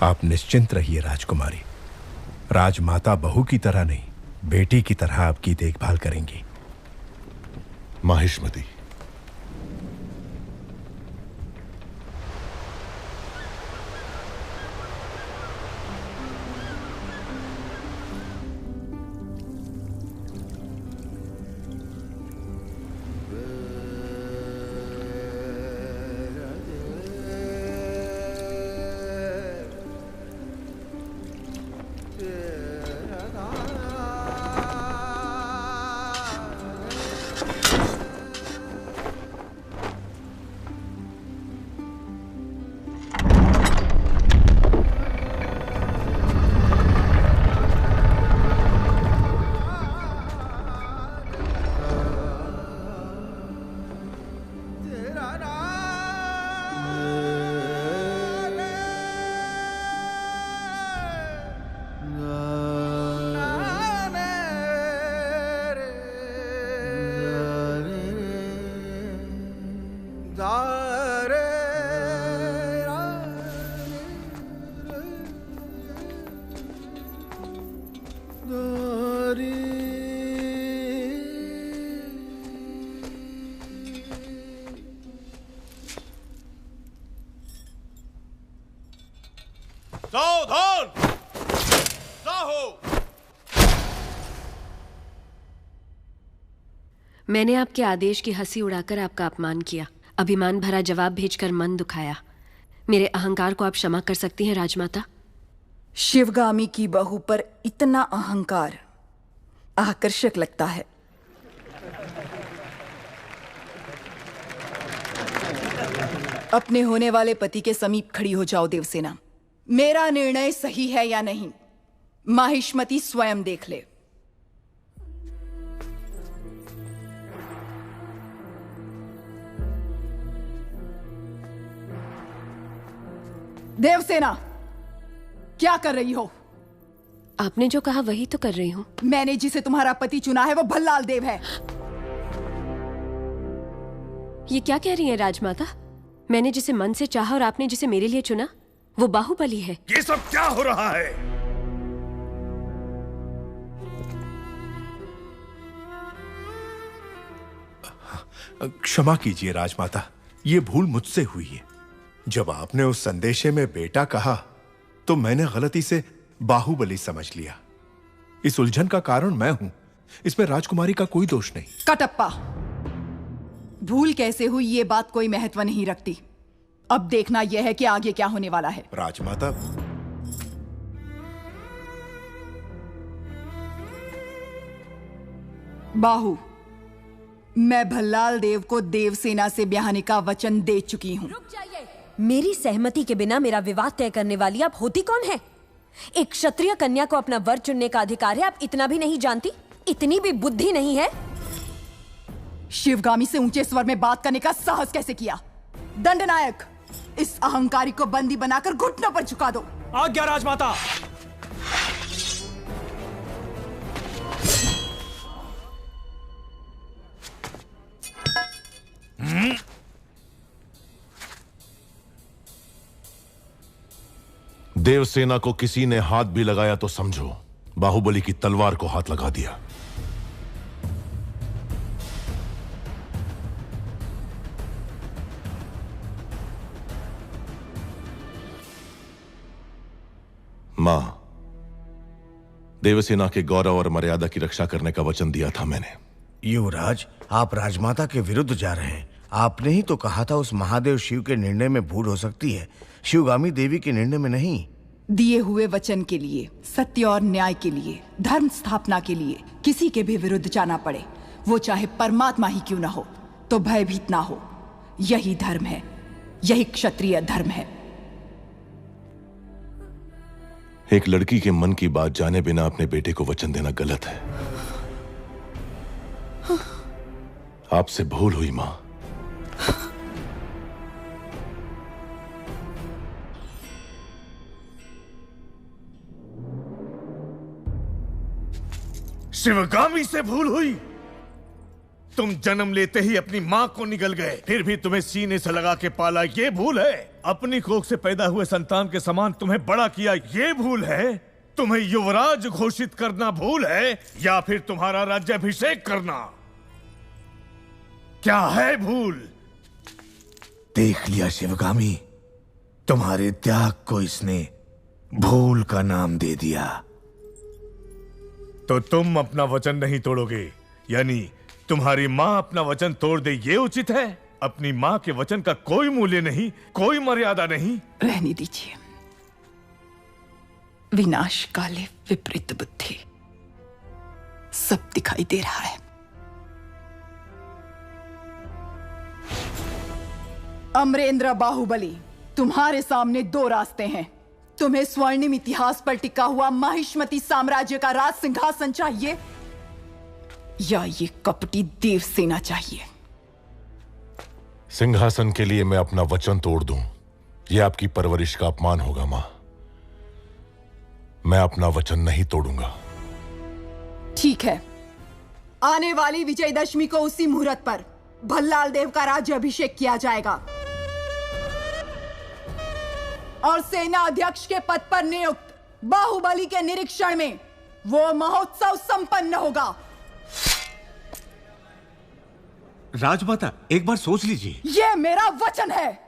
आप निश्चिंत रहिए राजकुमारी। राजमाता बहू की तरह नहीं, बेटी की तरह आपकी देखभाल करेंगी। माहिष्मती, मैंने आपके आदेश की हंसी उड़ाकर आपका अपमान किया, अभिमान भरा जवाब भेजकर मन दुखाया। मेरे अहंकार को आप क्षमा कर सकती हैं राजमाता। शिवगामी की बहू पर इतना अहंकार आकर्षक लगता है। अपने होने वाले पति के समीप खड़ी हो जाओ देवसेना। मेरा निर्णय सही है या नहीं, माहिष्मती स्वयं देख ले। देवसेना, क्या कर रही हो? आपने जो कहा वही तो कर रही हूं। मैंने जिसे तुम्हारा पति चुना है वो भल्लाल देव है। ये क्या कह रही हैं राजमाता? मैंने जिसे मन से चाहा और आपने जिसे मेरे लिए चुना वो बाहुबली है। ये सब क्या हो रहा है? क्षमा कीजिए राजमाता, ये भूल मुझसे हुई है। जब आपने उस संदेशे में बेटा कहा तो मैंने गलती से बाहुबली समझ लिया। इस उलझन का कारण मैं हूं, इसमें राजकुमारी का कोई दोष नहीं। कटप्पा, भूल कैसे हुई ये बात कोई महत्व नहीं रखती। अब देखना यह है कि आगे क्या होने वाला है। राजमाता, बाहु, मैं भल्लाल देव को देवसेना से ब्याहने का वचन दे चुकी हूं। रुक जाइए। मेरी सहमति के बिना मेरा विवाह तय करने वाली आप होती कौन है? एक क्षत्रिय कन्या को अपना वर चुनने का अधिकार है, आप इतना भी नहीं जानती? इतनी भी बुद्धि नहीं है? शिवगामी से ऊंचे स्वर में बात करने का साहस कैसे किया? दंडनायक, इस अहंकारी को बंदी बनाकर घुटनों पर झुका दो। आज्ञा राजमाता। देवसेना को किसी ने हाथ भी लगाया तो समझो बाहुबली की तलवार को हाथ लगा दिया। मां, देवसेना के गौरव और मर्यादा की रक्षा करने का वचन दिया था मैंने। युवराज, आप राजमाता के विरुद्ध जा रहे हैं। आपने ही तो कहा था उस महादेव शिव के निर्णय में भूल हो सकती है, शिवगामी देवी के निर्णय में नहीं। दिए हुए वचन के लिए, सत्य और न्याय के लिए, धर्म स्थापना के लिए किसी के भी विरुद्ध जाना पड़े, वो चाहे परमात्मा ही क्यों ना हो, तो भयभीत ना हो। यही धर्म है, यही क्षत्रिय धर्म है। एक लड़की के मन की बात जाने बिना अपने बेटे को वचन देना गलत है। आपसे भूल हुई मां। शिवगामी से भूल हुई? तुम जन्म लेते ही अपनी माँ को निगल गए, फिर भी तुम्हें सीने से लगा के पाला, ये भूल है? अपनी कोख से पैदा हुए संतान के समान तुम्हें बड़ा किया, ये भूल है? तुम्हें युवराज घोषित करना भूल है, या फिर तुम्हारा राज्याभिषेक करना? क्या है भूल? देख लिया शिवगामी, तुम्हारे त्याग को इसने भूल का नाम दे दिया। तो तुम अपना वचन नहीं तोड़ोगे, यानी तुम्हारी माँ अपना वचन तोड़ दे, ये उचित है? अपनी माँ के वचन का कोई मूल्य नहीं, कोई मर्यादा नहीं। रहने दीजिए। विनाश काले विपरीत बुद्धि, सब दिखाई दे रहा है। अमरेंद्र बाहुबली, तुम्हारे सामने दो रास्ते हैं। तुम्हें स्वर्णिम इतिहास पर टिका हुआ माहिष्मती साम्राज्य का राज सिंहासन चाहिए, या ये कपटी देव सेना चाहिए? सिंहासन के लिए मैं अपना वचन तोड़ दूं, यह आपकी परवरिश का अपमान होगा मां। मैं अपना वचन नहीं तोड़ूंगा। ठीक है, आने वाली विजयदशमी को उसी मुहूर्त पर भल्लाल देव का राज्य अभिषेक किया जाएगा और सेना अध्यक्ष के पद पर नियुक्त बाहुबली के निरीक्षण में वो महोत्सव संपन्न होगा। राजमाता, एक बार सोच लीजिए। ये मेरा वचन है,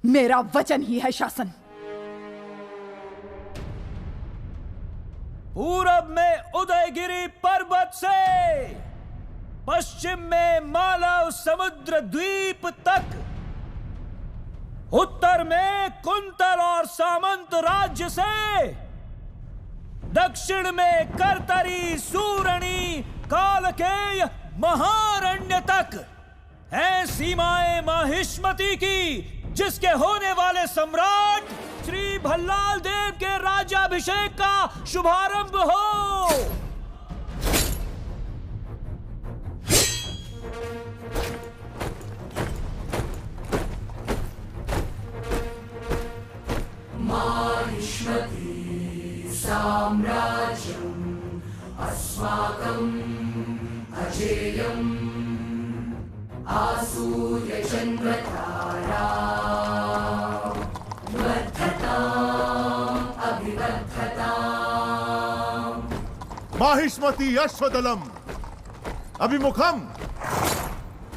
मेरा वचन ही है शासन। पूरब में उदयगिरी पर्वत से पश्चिम में मालव समुद्र द्वीप तक, उत्तर में कुंतल और सामंत राज्य से, दक्षिण में करतरी सूरणी कालकेय महारण्य तक है सीमाएं माहिष्मती की, जिसके होने वाले सम्राट श्री भल्लाल देव के राज्याभिषेक का शुभारंभ हो। माहिष्मती साम्राज्यम् अस्माकम् अजेयम् आसूर्य चंद्र तारा वर्धताम् अभिवर्धताम्। माहिष्मती अश्वदलम अभिमुखम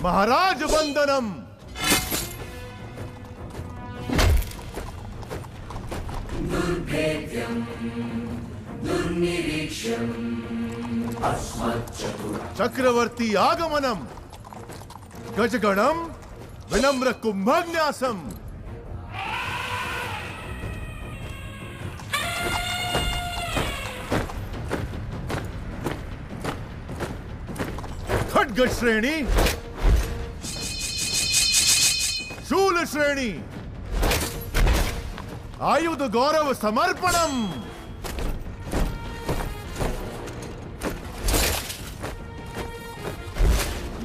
महाराज वंदनम। दुर्भेद्यम् दुर्निरीक्ष्यम् अस्मच्चतुर चक्रवर्ती आगमनम गजगणम विनम्र कुंभन्यासम। खड्ग श्रेणी शूल श्रेणी आयुध गौरव समर्पणम।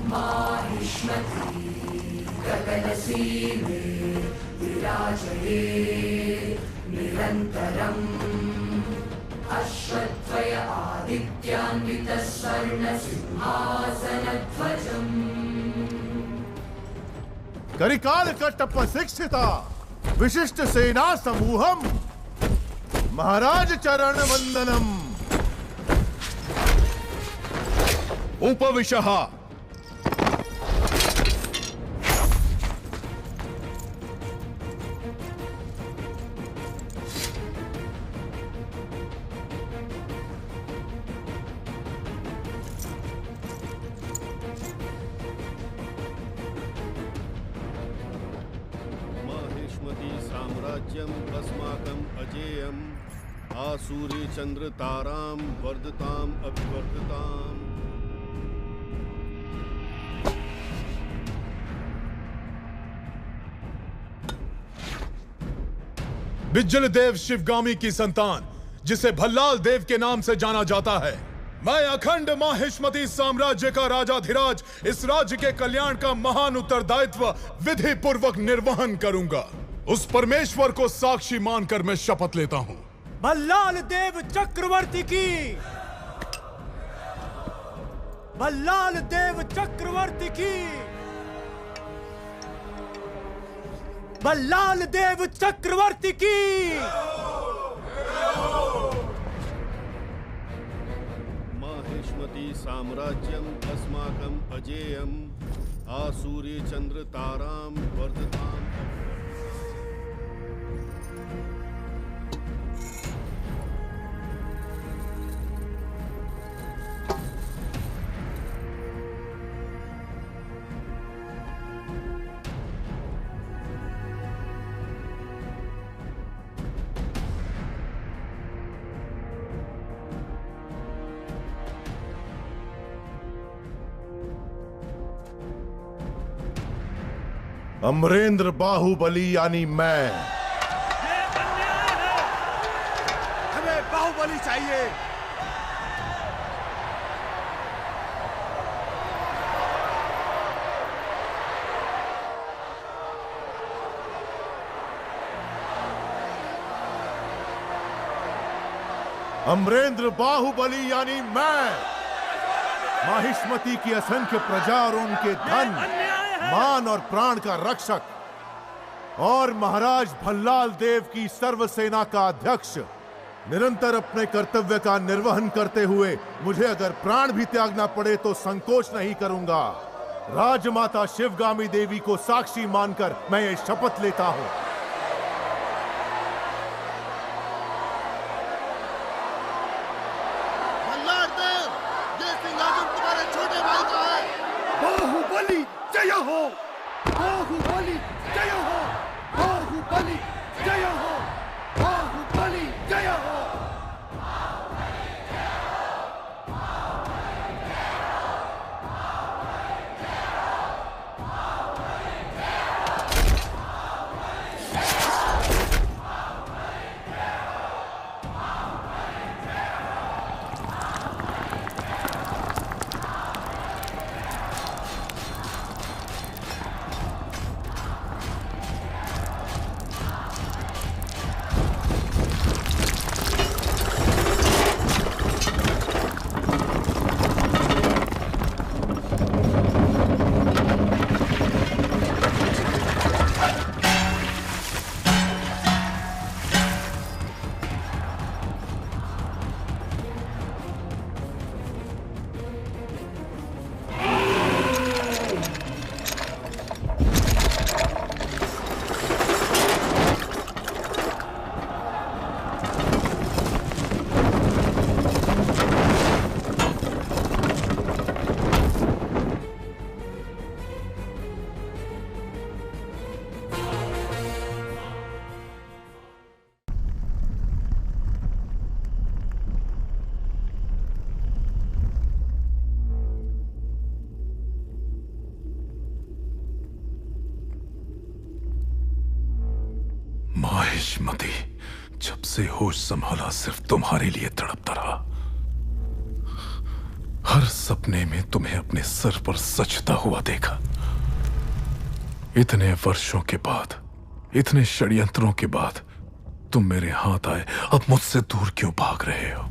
माहिष्मती गगनसीमे विराजते निरन्तरम् अश्वत्थय आदित्यान्वितः स्वर्णसिंहासनध्वजम्। करिकाल कट्टप्प शिक्षिता विशिष्ट सेना समूहम महाराज चरण वंदनम। उपविशः साम्राज्यम अस्माकं अजेयम आसूर्य चंद्र ताराम वर्धताम अभिवर्धताम। बिज्जल देव शिवगामी की संतान, जिसे भल्लाल देव के नाम से जाना जाता है, मैं अखंड माहिष्मती साम्राज्य का राजाधिराज इस राज्य के कल्याण का महान उत्तरदायित्व विधि पूर्वक निर्वहन करूंगा। उस परमेश्वर को साक्षी मानकर मैं शपथ लेता हूं। भल्लाल देव चक्रवर्ती की। भल्लाल देव चक्रवर्ती की, भल्लाल देव चक्रवर्ती की। माहिष्मती साम्राज्यम अस्माकं अजेयम आसूर्य चंद्र ताराम वर्धताम। अमरेंद्र बाहुबली यानी मैं। हमें बाहुबली चाहिए। अमरेंद्र बाहुबली यानी मैं। माहिष्मती की असंख्य प्रजा और उनके धन, मान और प्राण का रक्षक, और महाराज भल्लाल देव की सर्वसेना का अध्यक्ष, निरंतर अपने कर्तव्य का निर्वहन करते हुए मुझे अगर प्राण भी त्यागना पड़े तो संकोच नहीं करूंगा। राजमाता शिवगामी देवी को साक्षी मानकर मैं ये शपथ लेता हूं। भल्लाल देव, ये सिंहासन तुम्हारे छोटे भाई का है। बाहुबली जय हो, बाहुबली जय हो, बाहुबली जय हो, बाहुबली जय हो। माहिष्मती, जब से होश संभाला सिर्फ तुम्हारे लिए तड़पता रहा। हर सपने में तुम्हें अपने सर पर सजता हुआ देखा। इतने वर्षों के बाद, इतने षड्यंत्रों के बाद तुम मेरे हाथ आए, अब मुझसे दूर क्यों भाग रहे हो?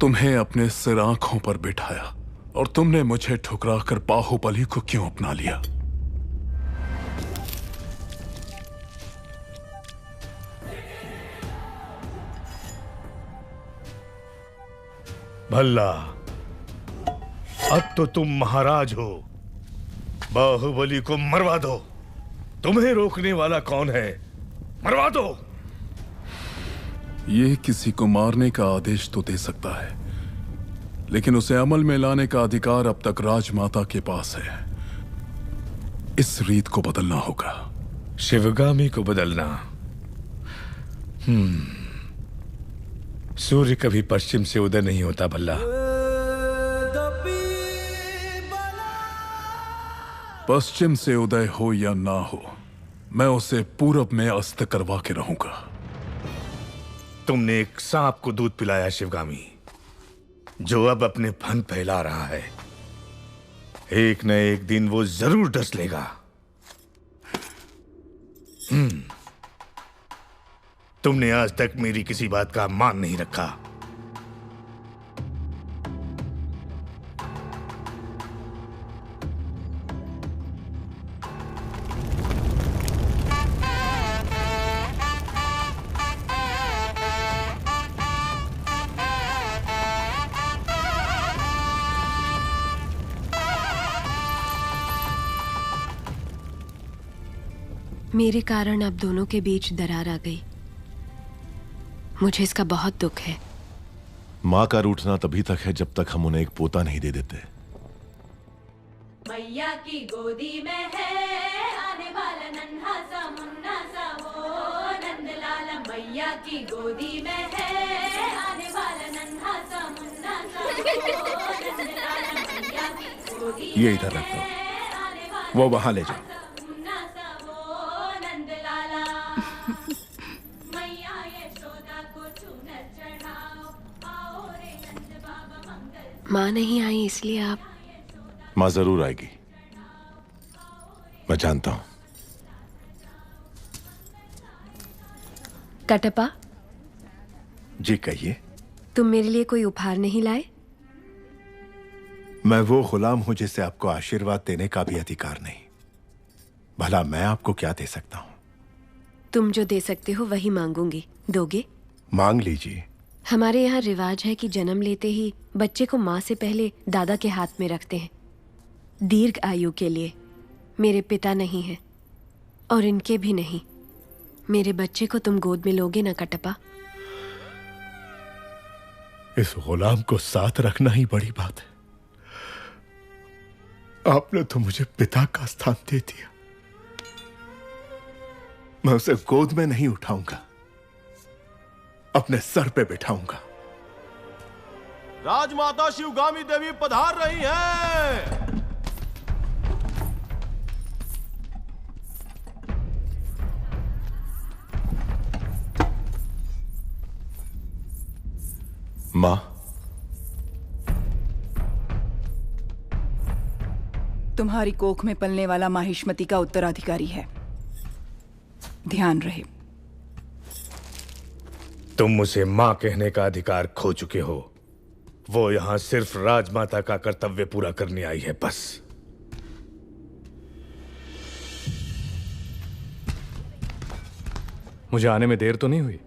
तुम्हें अपने सिर आंखों पर बिठाया और तुमने मुझे ठुकराकर बाहुबली को क्यों अपना लिया? भल्ला, अब तो तुम महाराज हो। बाहुबली को मरवा दो। तुम्हें रोकने वाला कौन है? मरवा दो। ये किसी को मारने का आदेश तो दे सकता है, लेकिन उसे अमल में लाने का अधिकार अब तक राजमाता के पास है। इस रीत को बदलना होगा। शिवगामी को बदलना? सूर्य कभी पश्चिम से उदय नहीं होता भल्ला। पश्चिम से उदय हो या ना हो, मैं उसे पूरब में अस्त करवा के रहूंगा। तुमने एक सांप को दूध पिलाया शिवगामी, जो अब अपने फन फैला रहा है। एक न एक दिन वो जरूर डस लेगा। तुमने आज तक मेरी किसी बात का मान नहीं रखा। मेरे कारण अब दोनों के बीच दरार आ गई। मुझे इसका बहुत दुख है। माँ का रूठना तभी तक है जब तक हम उन्हें एक पोता नहीं दे देते। मैया की गोदी में है आने वाला नन्हा सा मुन्ना सा वो नंदलाला। मैया की गोदी में है आने वाला नन्हा सा मुन्ना सा वो नंदलाला। मैया की गोदी ये इधर रख दो, वो वहां ले जाओ। माँ नहीं आई इसलिए आप? माँ जरूर आएगी, मैं जानता हूं। कटप्पा, जी कहिए। तुम मेरे लिए कोई उपहार नहीं लाए? मैं वो गुलाम हूं जिसे आपको आशीर्वाद देने का भी अधिकार नहीं। भला मैं आपको क्या दे सकता हूं? तुम जो दे सकते हो वही मांगूंगी। दोगे? मांग लीजिए। हमारे यहाँ रिवाज है कि जन्म लेते ही बच्चे को माँ से पहले दादा के हाथ में रखते हैं, दीर्घ आयु के लिए। मेरे पिता नहीं हैं और इनके भी नहीं। मेरे बच्चे को तुम गोद में लोगे ना कटप्पा? इस गुलाम को साथ रखना ही बड़ी बात है। आपने तो मुझे पिता का स्थान दे दिया। मैं उसे गोद में नहीं उठाऊंगा, अपने सर पे बिठाऊंगा। राजमाता शिवगामी देवी पधार रही हैं। मां, तुम्हारी कोख में पलने वाला माहिष्मति का उत्तराधिकारी है, ध्यान रहे। तुम उसे मां कहने का अधिकार खो चुके हो। वो यहां सिर्फ राजमाता का कर्तव्य पूरा करने आई है, बस। मुझे आने में देर तो नहीं हुई?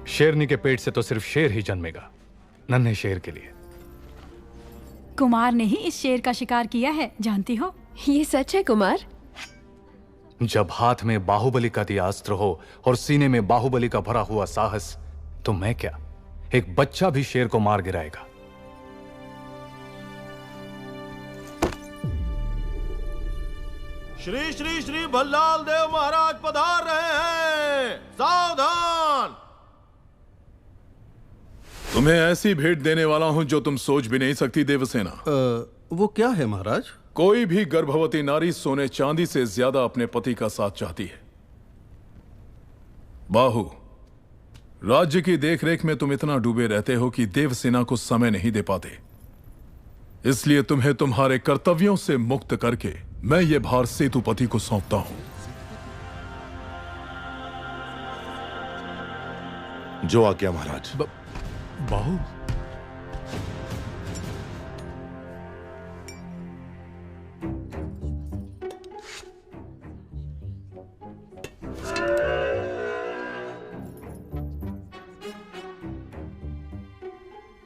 शेरनी के पेट से तो सिर्फ शेर ही जन्मेगा, नन्हे शेर के लिए। कुमार ने ही इस शेर का शिकार किया है, जानती हो? ये सच है कुमार? जब हाथ में बाहुबली का दिया अस्त्र हो और सीने में बाहुबली का भरा हुआ साहस, तो मैं क्या, एक बच्चा भी शेर को मार गिराएगा। श्री श्री श्री भल्लाल देव महाराज पधार रहे हैं। सावधान! तुम्हें ऐसी भेंट देने वाला हूं जो तुम सोच भी नहीं सकती देवसेना। वो क्या है महाराज? कोई भी गर्भवती नारी सोने चांदी से ज्यादा अपने पति का साथ चाहती है। बाहु, राज्य की देखरेख में तुम इतना डूबे रहते हो कि देवसेना को समय नहीं दे पाते। इसलिए तुम्हें तुम्हारे कर्तव्यों से मुक्त करके मैं ये भार सेतुपति को सौंपता हूं। जो आज्ञा महाराज। बाहु,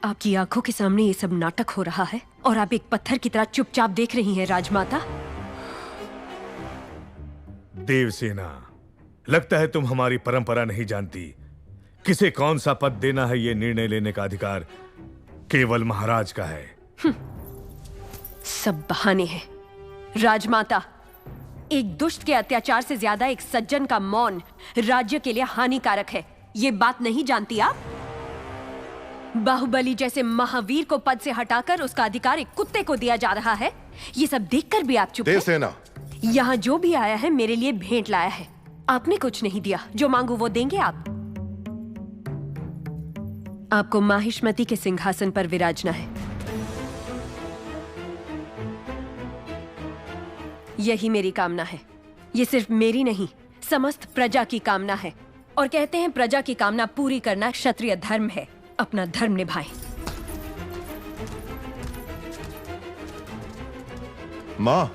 आपकी आंखों के सामने ये सब नाटक हो रहा है और आप एक पत्थर की तरह चुपचाप देख रही हैं राजमाता। देवसेना, लगता है तुम हमारी परंपरा नहीं जानती। किसे कौन सा पद देना है, ये निर्णय लेने का अधिकार केवल महाराज का है। सब बहाने हैं। राजमाता, एक दुष्ट के अत्याचार से ज्यादा एक सज्जन का मौन राज्य के लिए हानिकारक है। ये बात नहीं जानती आप? बाहुबली जैसे महावीर को पद से हटाकर उसका अधिकार एक कुत्ते को दिया जा रहा है। ये सब देखकर भी आप चुप हैं? देवसेना, यहाँ जो भी आया है मेरे लिए भेंट लाया है। आपने कुछ नहीं दिया, जो मांगू वो देंगे आप? आपको माहिष्मति के सिंहासन पर विराजना है। यही मेरी कामना है। ये सिर्फ मेरी नहीं, समस्त प्रजा की कामना है। और कहते हैं प्रजा की कामना पूरी करना क्षत्रिय धर्म है। अपना धर्म निभाएं। मां,